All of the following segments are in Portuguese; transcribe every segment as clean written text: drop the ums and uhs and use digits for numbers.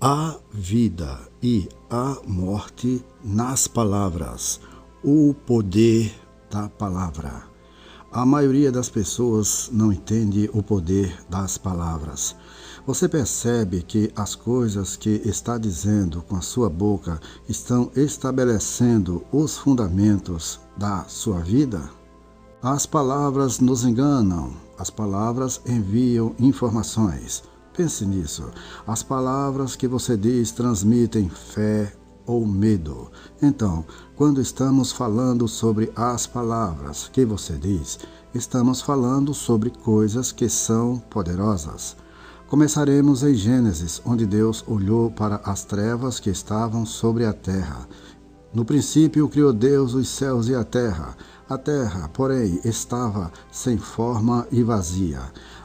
Há vida e há morte nas palavras, o poder da palavra. A maioria das pessoas não entende o poder das palavras. Você percebe que as coisas que está dizendo com a sua boca estão estabelecendo os fundamentos da sua vida? As palavras nos enganam, as palavras enviam informações. Pense nisso. As palavras que você diz transmitem fé ou medo. Então, quando estamos falando sobre as palavras que você diz, estamos falando sobre coisas que são poderosas. Começaremos em Gênesis, onde Deus olhou para as trevas que estavam sobre a terra. No princípio criou Deus os céus e a terra. A terra, porém, estava sem forma e vazia.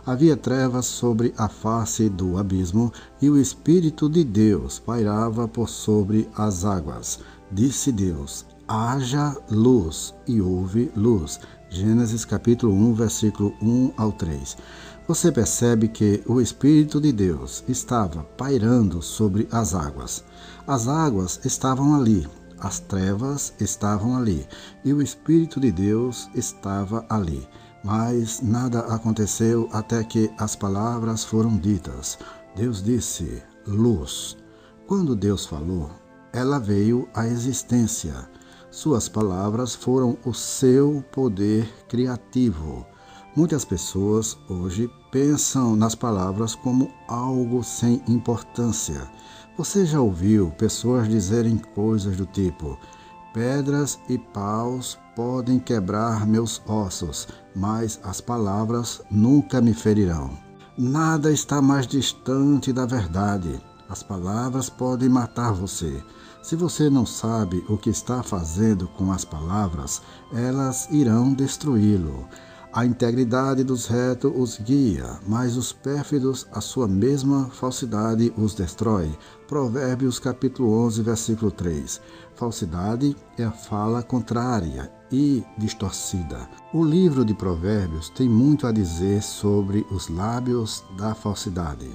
Havia trevas sobre a face do abismo, e o Espírito de Deus pairava por sobre as águas. Disse Deus: haja luz, e houve luz. Gênesis capítulo 1, versículo 1 ao 3. Você percebe que o Espírito de Deus estava pairando sobre as águas. As águas estavam ali. As trevas estavam ali e o Espírito de Deus estava ali. Mas nada aconteceu até que as palavras foram ditas. Deus disse: luz. Quando Deus falou, ela veio à existência. Suas palavras foram o seu poder criativo. Muitas pessoas hoje pensam nas palavras como algo sem importância. Você já ouviu pessoas dizerem coisas do tipo: pedras e paus podem quebrar meus ossos, mas as palavras nunca me ferirão. Nada está mais distante da verdade. As palavras podem matar você. Se você não sabe o que está fazendo com as palavras, elas irão destruí-lo. A integridade dos retos os guia, mas os pérfidos, a sua mesma falsidade os destrói. Provérbios capítulo 11, versículo 3. Falsidade é a fala contrária e distorcida. O livro de Provérbios tem muito a dizer sobre os lábios da falsidade.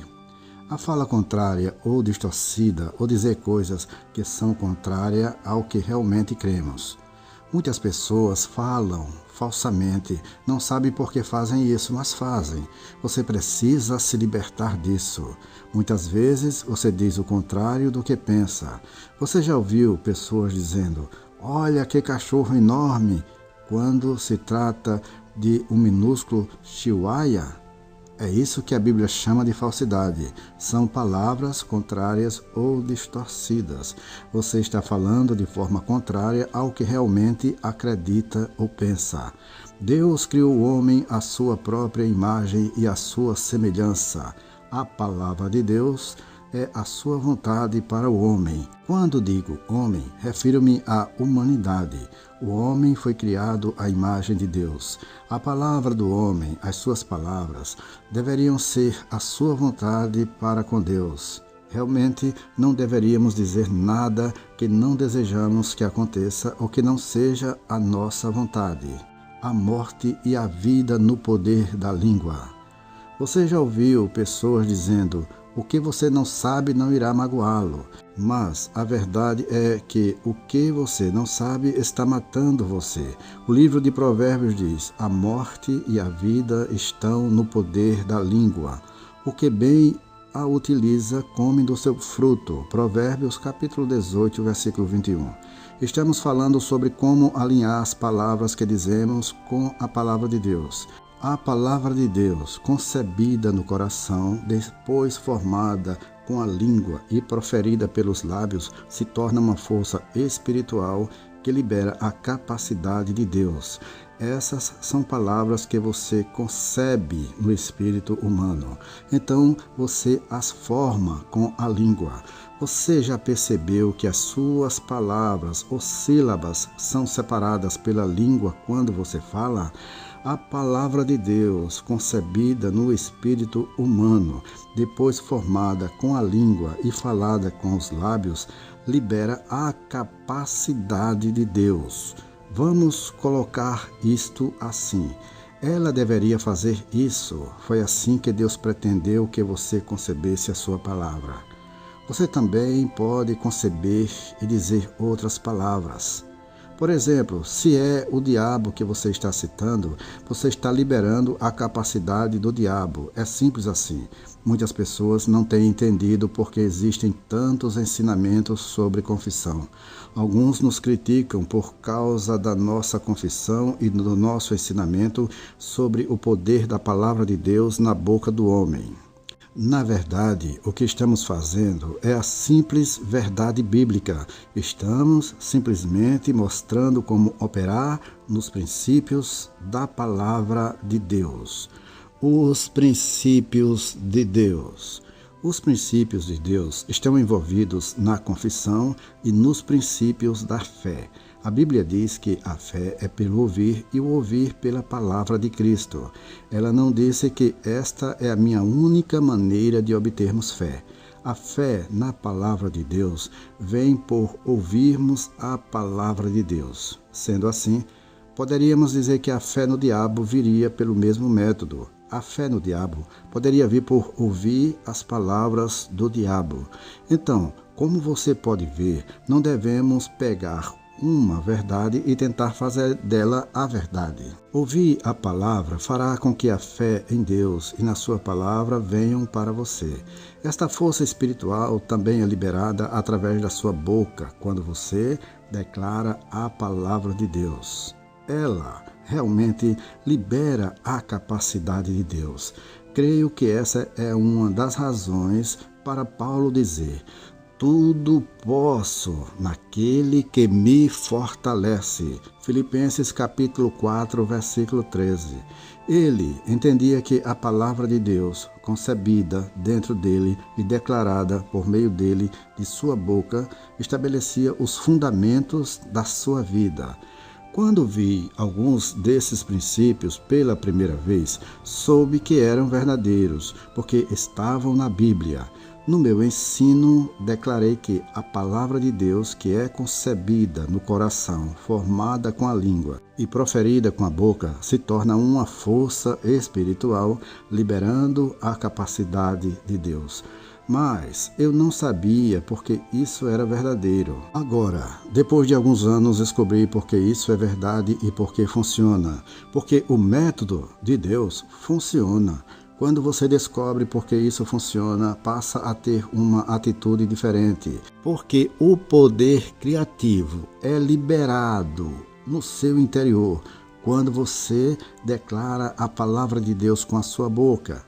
A fala contrária ou distorcida, ou dizer coisas que são contrárias ao que realmente cremos. Muitas pessoas falam falsamente, não sabem por que fazem isso, mas fazem. Você precisa se libertar disso. Muitas vezes você diz o contrário do que pensa. Você já ouviu pessoas dizendo: olha que cachorro enorme, quando se trata de um minúsculo chihuahua? É isso que a Bíblia chama de falsidade. São palavras contrárias ou distorcidas. Você está falando de forma contrária ao que realmente acredita ou pensa. Deus criou o homem à sua própria imagem e à sua semelhança. A palavra de Deus é a sua vontade para o homem. Quando digo homem, refiro-me à humanidade. O homem foi criado à imagem de Deus. A palavra do homem, as suas palavras, deveriam ser a sua vontade para com Deus. Realmente não deveríamos dizer nada que não desejamos que aconteça ou que não seja a nossa vontade. A morte e a vida no poder da língua. Você já ouviu pessoas dizendo: o que você não sabe não irá magoá-lo. Mas a verdade é que o que você não sabe está matando você. O livro de Provérbios diz: a morte e a vida estão no poder da língua. O que bem a utiliza come do seu fruto. Provérbios capítulo 18, versículo 21. Estamos falando sobre como alinhar as palavras que dizemos com a palavra de Deus. A palavra de Deus, concebida no coração, depois formada com a língua e proferida pelos lábios, se torna uma força espiritual que libera a capacidade de Deus. Essas são palavras que você concebe no espírito humano. Então você as forma com a língua. Você já percebeu que as suas palavras ou sílabas são separadas pela língua quando você fala? A palavra de Deus, concebida no espírito humano, depois formada com a língua e falada com os lábios, libera a capacidade de Deus. Vamos colocar isto assim: ela deveria fazer isso. Foi assim que Deus pretendeu que você concebesse a sua palavra. Você também pode conceber e dizer outras palavras. Por exemplo, se é o diabo que você está citando, você está liberando a capacidade do diabo. É simples assim. Muitas pessoas não têm entendido porque existem tantos ensinamentos sobre confissão. Alguns nos criticam por causa da nossa confissão e do nosso ensinamento sobre o poder da palavra de Deus na boca do homem. Na verdade, o que estamos fazendo é a simples verdade bíblica. Estamos simplesmente mostrando como operar nos princípios da palavra de Deus. Os princípios de Deus. Os princípios de Deus estão envolvidos na confissão e nos princípios da fé. A Bíblia diz que a fé é pelo ouvir e o ouvir pela palavra de Cristo. Ela não disse que esta é a minha única maneira de obtermos fé. A fé na palavra de Deus vem por ouvirmos a palavra de Deus. Sendo assim, poderíamos dizer que a fé no diabo viria pelo mesmo método. A fé no diabo poderia vir por ouvir as palavras do diabo. Então, como você pode ver, não devemos pegar uma verdade e tentar fazer dela a verdade. Ouvir a palavra fará com que a fé em Deus e na sua palavra venham para você. Esta força espiritual também é liberada através da sua boca, quando você declara a palavra de Deus. Ela realmente libera a capacidade de Deus. Creio que essa é uma das razões para Paulo dizer: tudo posso naquele que me fortalece. Filipenses capítulo 4, versículo 13. Ele entendia que a palavra de Deus, concebida dentro dele e declarada por meio dele, de sua boca, estabelecia os fundamentos da sua vida. Quando vi alguns desses princípios pela primeira vez, soube que eram verdadeiros, porque estavam na Bíblia. No meu ensino, declarei que a palavra de Deus, que é concebida no coração, formada com a língua e proferida com a boca, se torna uma força espiritual, liberando a capacidade de Deus. Mas eu não sabia porque isso era verdadeiro. Agora, depois de alguns anos, descobri porque isso é verdade e porque funciona. Porque o método de Deus funciona. Quando você descobre porque isso funciona, passa a ter uma atitude diferente. Porque o poder criativo é liberado no seu interior quando você declara a palavra de Deus com a sua boca.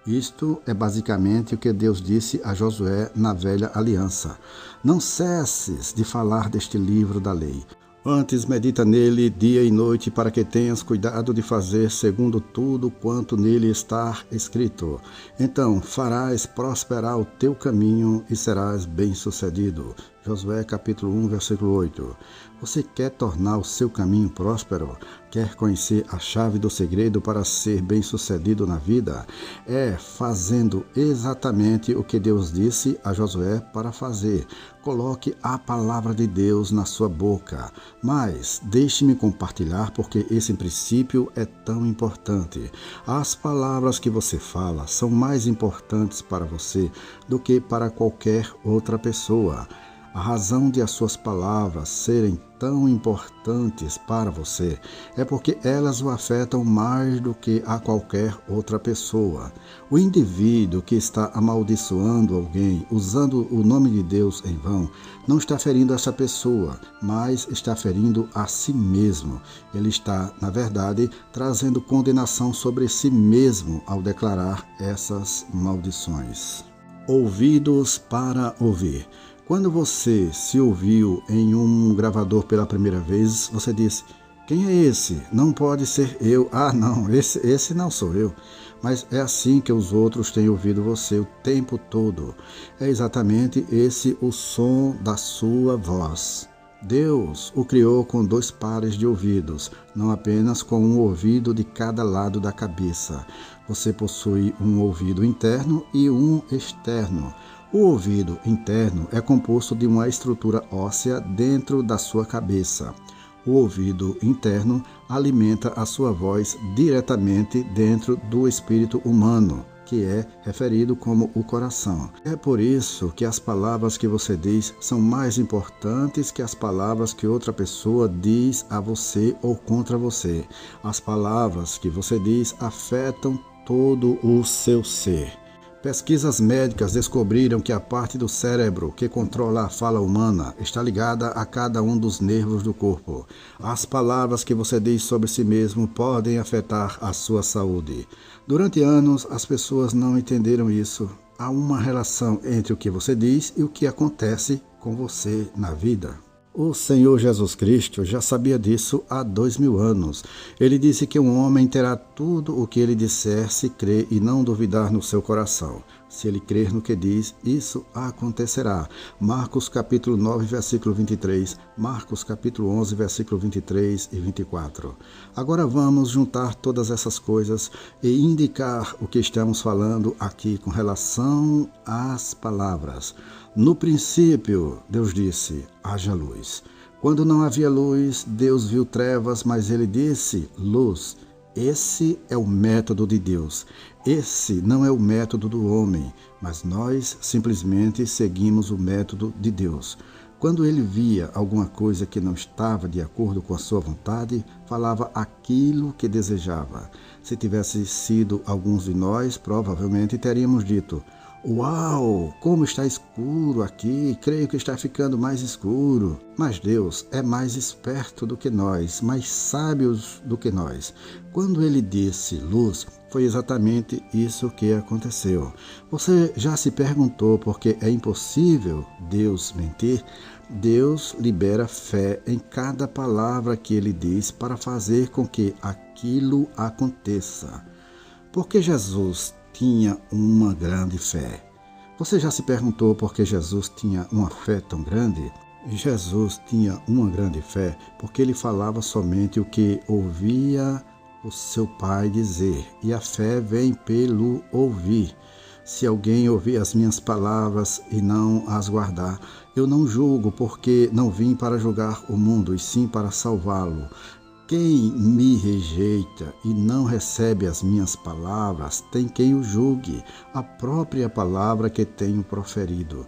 Isto é basicamente o que Deus disse a Josué na velha aliança. Não cesses de falar deste livro da lei. Antes medita nele dia e noite, para que tenhas cuidado de fazer segundo tudo quanto nele está escrito. Então farás prosperar o teu caminho e serás bem-sucedido. Josué capítulo 1, versículo 8. Você quer tornar o seu caminho próspero? Quer conhecer a chave do segredo para ser bem-sucedido na vida? É fazendo exatamente o que Deus disse a Josué para fazer. Coloque a palavra de Deus na sua boca. Mas deixe-me compartilhar porque esse princípio é tão importante. As palavras que você fala são mais importantes para você do que para qualquer outra pessoa. A razão de as suas palavras serem tão importantes para você é porque elas o afetam mais do que a qualquer outra pessoa. O indivíduo que está amaldiçoando alguém usando o nome de Deus em vão não está ferindo essa pessoa, mas está ferindo a si mesmo. Ele está, na verdade, trazendo condenação sobre si mesmo ao declarar essas maldições. Ouvidos para ouvir. Quando você se ouviu em um gravador pela primeira vez, você disse: quem é esse? Não pode ser eu. Ah, não, esse não sou eu. Mas é assim que os outros têm ouvido você o tempo todo. É exatamente esse o som da sua voz. Deus o criou com 2 pares de ouvidos, não apenas com um ouvido de cada lado da cabeça. Você possui um ouvido interno e um externo. O ouvido interno é composto de uma estrutura óssea dentro da sua cabeça. O ouvido interno alimenta a sua voz diretamente dentro do espírito humano. que é referido como o coração. É por isso que as palavras que você diz são mais importantes que as palavras que outra pessoa diz a você ou contra você. As palavras que você diz afetam todo o seu ser. Pesquisas médicas descobriram que a parte do cérebro que controla a fala humana está ligada a cada um dos nervos do corpo. As palavras que você diz sobre si mesmo podem afetar a sua saúde. Durante anos, as pessoas não entenderam isso. Há uma relação entre o que você diz e o que acontece com você na vida. O Senhor Jesus Cristo já sabia disso há 2000 anos. Ele disse que um homem terá tudo o que ele disser se crer e não duvidar no seu coração. Se ele crer no que diz, isso acontecerá. Marcos capítulo 9, versículo 23, Marcos capítulo 11, versículo 23 e 24. Agora vamos juntar todas essas coisas e indicar o que estamos falando aqui com relação às palavras. No princípio, Deus disse, haja luz. Quando não havia luz, Deus viu trevas, mas ele disse, luz. Esse é o método de Deus. Esse não é o método do homem, mas nós simplesmente seguimos o método de Deus. Quando ele via alguma coisa que não estava de acordo com a sua vontade, falava aquilo que desejava. Se tivesse sido alguns de nós, provavelmente teríamos dito, uau, como está escuro aqui, creio que está ficando mais escuro. Mas Deus é mais esperto do que nós, mais sábios do que nós. Quando ele disse luz, foi exatamente isso que aconteceu. Você já se perguntou por que é impossível Deus mentir? Deus libera fé em cada palavra que ele diz para fazer com que aquilo aconteça. Porque Jesus tinha uma grande fé. Você já se perguntou por que Jesus tinha uma fé tão grande? Jesus tinha uma grande fé porque ele falava somente o que ouvia o seu Pai dizer, e a fé vem pelo ouvir. Se alguém ouvir as minhas palavras e não as guardar, eu não julgo, porque não vim para julgar o mundo, e sim para salvá-lo. Quem me rejeita e não recebe as minhas palavras, tem quem o julgue, a própria palavra que tenho proferido.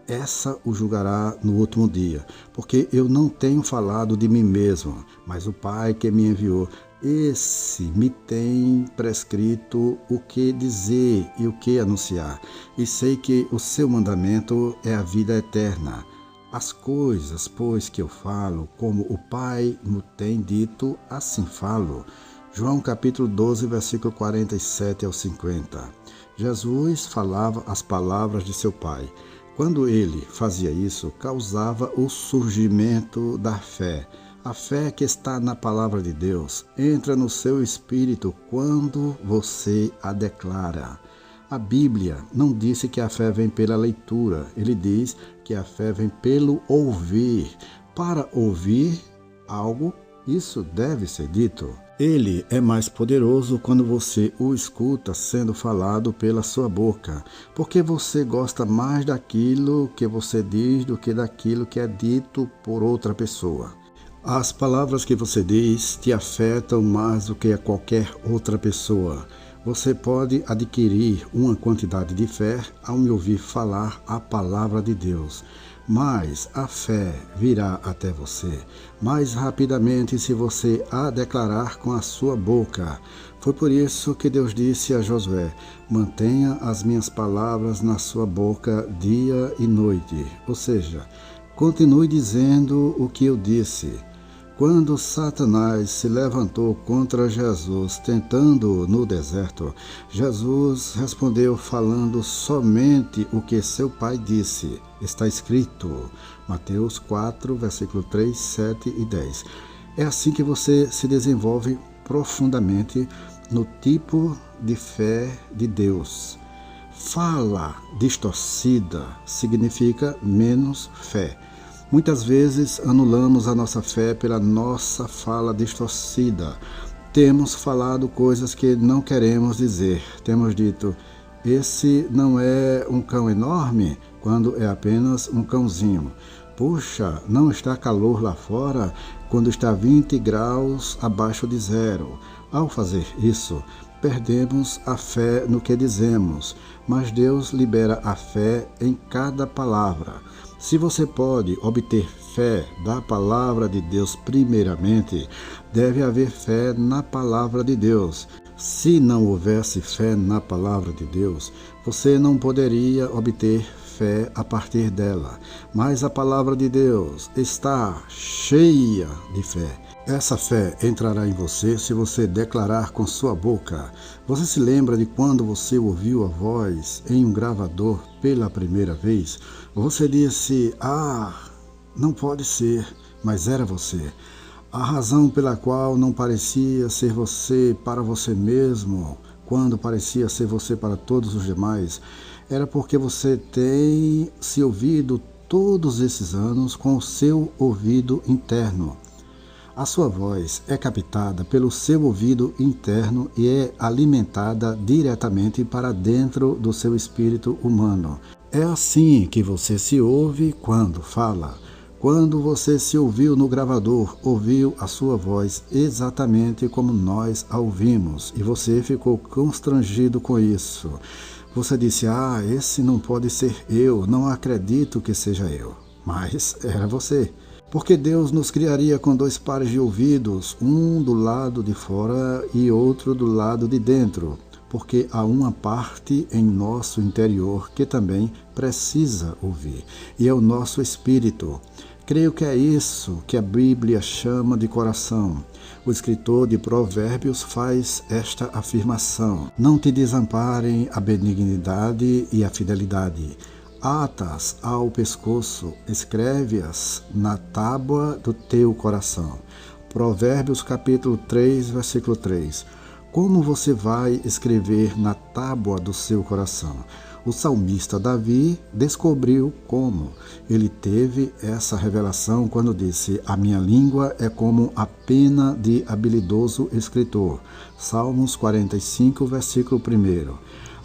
Essa o julgará no último dia, porque eu não tenho falado de mim mesmo, mas o Pai que me enviou, esse me tem prescrito o que dizer e o que anunciar, e sei que o seu mandamento é a vida eterna. As coisas, pois, que eu falo, como o Pai me tem dito, assim falo. João capítulo 12, versículo 47 ao 50. Jesus falava as palavras de seu Pai. Quando ele fazia isso, causava o surgimento da fé. A fé que está na palavra de Deus entra no seu espírito quando você a declara. A Bíblia não disse que a fé vem pela leitura, ele diz que a fé vem pelo ouvir. Para ouvir algo, isso deve ser dito. Ele é mais poderoso quando você o escuta sendo falado pela sua boca, porque você gosta mais daquilo que você diz do que daquilo que é dito por outra pessoa. As palavras que você diz te afetam mais do que a qualquer outra pessoa. Você pode adquirir uma quantidade de fé ao me ouvir falar a palavra de Deus, mas a fé virá até você mais rapidamente se você a declarar com a sua boca. Foi por isso que Deus disse a Josué, mantenha as minhas palavras na sua boca dia e noite, ou seja, continue dizendo o que eu disse. Quando Satanás se levantou contra Jesus, tentando-o no deserto, Jesus respondeu falando somente o que seu Pai disse. Está escrito, Mateus 4, versículo 3, 7 e 10. É assim que você se desenvolve profundamente no tipo de fé de Deus. Fala distorcida significa menos fé. Muitas vezes anulamos a nossa fé pela nossa fala distorcida. Temos falado coisas que não queremos dizer. Temos dito, esse não é um cão enorme, quando é apenas um cãozinho. Puxa, não está calor lá fora, quando está 20 graus abaixo de zero. Ao fazer isso, perdemos a fé no que dizemos, mas Deus libera a fé em cada palavra. Se você pode obter fé da palavra de Deus primeiramente, deve haver fé na palavra de Deus. Se não houvesse fé na palavra de Deus, você não poderia obter fé a partir dela. Mas a palavra de Deus está cheia de fé. Essa fé entrará em você se você declarar com sua boca. Você se lembra de quando você ouviu a voz em um gravador pela primeira vez? Você disse, não pode ser, mas era você. A razão pela qual não parecia ser você para você mesmo, quando parecia ser você para todos os demais, era porque você tem se ouvido todos esses anos com o seu ouvido interno. A sua voz é captada pelo seu ouvido interno e é alimentada diretamente para dentro do seu espírito humano. É assim que você se ouve quando fala. Quando você se ouviu no gravador, ouviu a sua voz exatamente como nós a ouvimos, e você ficou constrangido com isso. Você disse, esse não pode ser eu, não acredito que seja eu. Mas era você. Porque Deus nos criaria com 2 pares de ouvidos, um do lado de fora e outro do lado de dentro. Porque há uma parte em nosso interior que também precisa ouvir, e é o nosso espírito. Creio que é isso que a Bíblia chama de coração. O escritor de Provérbios faz esta afirmação: não te desamparem a benignidade e a fidelidade. Ata-as ao pescoço, escreve-as na tábua do teu coração. Provérbios capítulo 3, versículo 3. Como você vai escrever na tábua do seu coração? O salmista Davi descobriu como. Ele teve essa revelação quando disse, a minha língua é como a pena de habilidoso escritor. Salmos 45, versículo 1.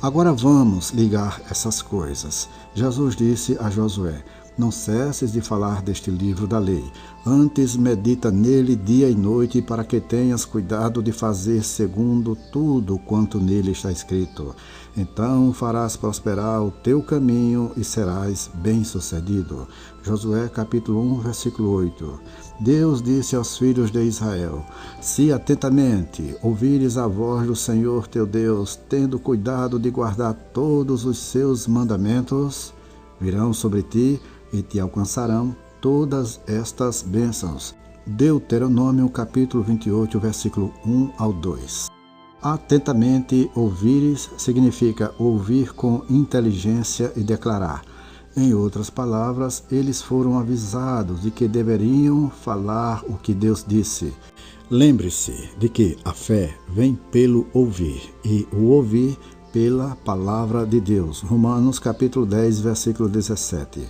Agora vamos ligar essas coisas. Jesus disse a Josué, não cesses de falar deste livro da lei. Antes medita nele dia e noite, para que tenhas cuidado de fazer segundo tudo quanto nele está escrito. Então farás prosperar o teu caminho e serás bem-sucedido. Josué capítulo 1, versículo 8. Deus disse aos filhos de Israel, se atentamente ouvires a voz do Senhor teu Deus, tendo cuidado de guardar todos os seus mandamentos, virão sobre ti e te alcançarão todas estas bênçãos. Deuteronômio capítulo 28, versículo 1 ao 2. Atentamente ouvires significa ouvir com inteligência e declarar. Em outras palavras, eles foram avisados de que deveriam falar o que Deus disse. Lembre-se de que a fé vem pelo ouvir e o ouvir pela palavra de Deus. Romanos capítulo 10, versículo 17.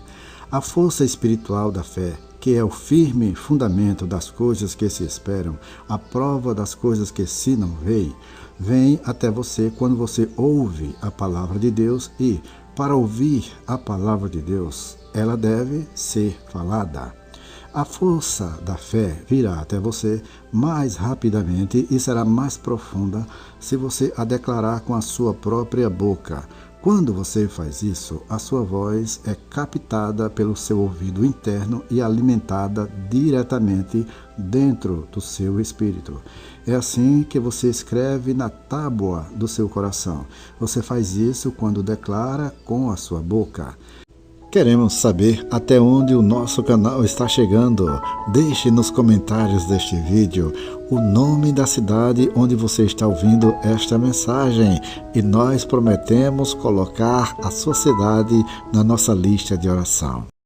A força espiritual da fé, que é o firme fundamento das coisas que se esperam, a prova das coisas que se não veem, vem até você quando você ouve a palavra de Deus e, para ouvir a palavra de Deus, ela deve ser falada. A força da fé virá até você mais rapidamente e será mais profunda se você a declarar com a sua própria boca. Quando você faz isso, a sua voz é captada pelo seu ouvido interno e alimentada diretamente dentro do seu espírito. É assim que você escreve na tábua do seu coração. Você faz isso quando declara com a sua boca. Queremos saber até onde o nosso canal está chegando. Deixe nos comentários deste vídeo o nome da cidade onde você está ouvindo esta mensagem e nós prometemos colocar a sua cidade na nossa lista de oração.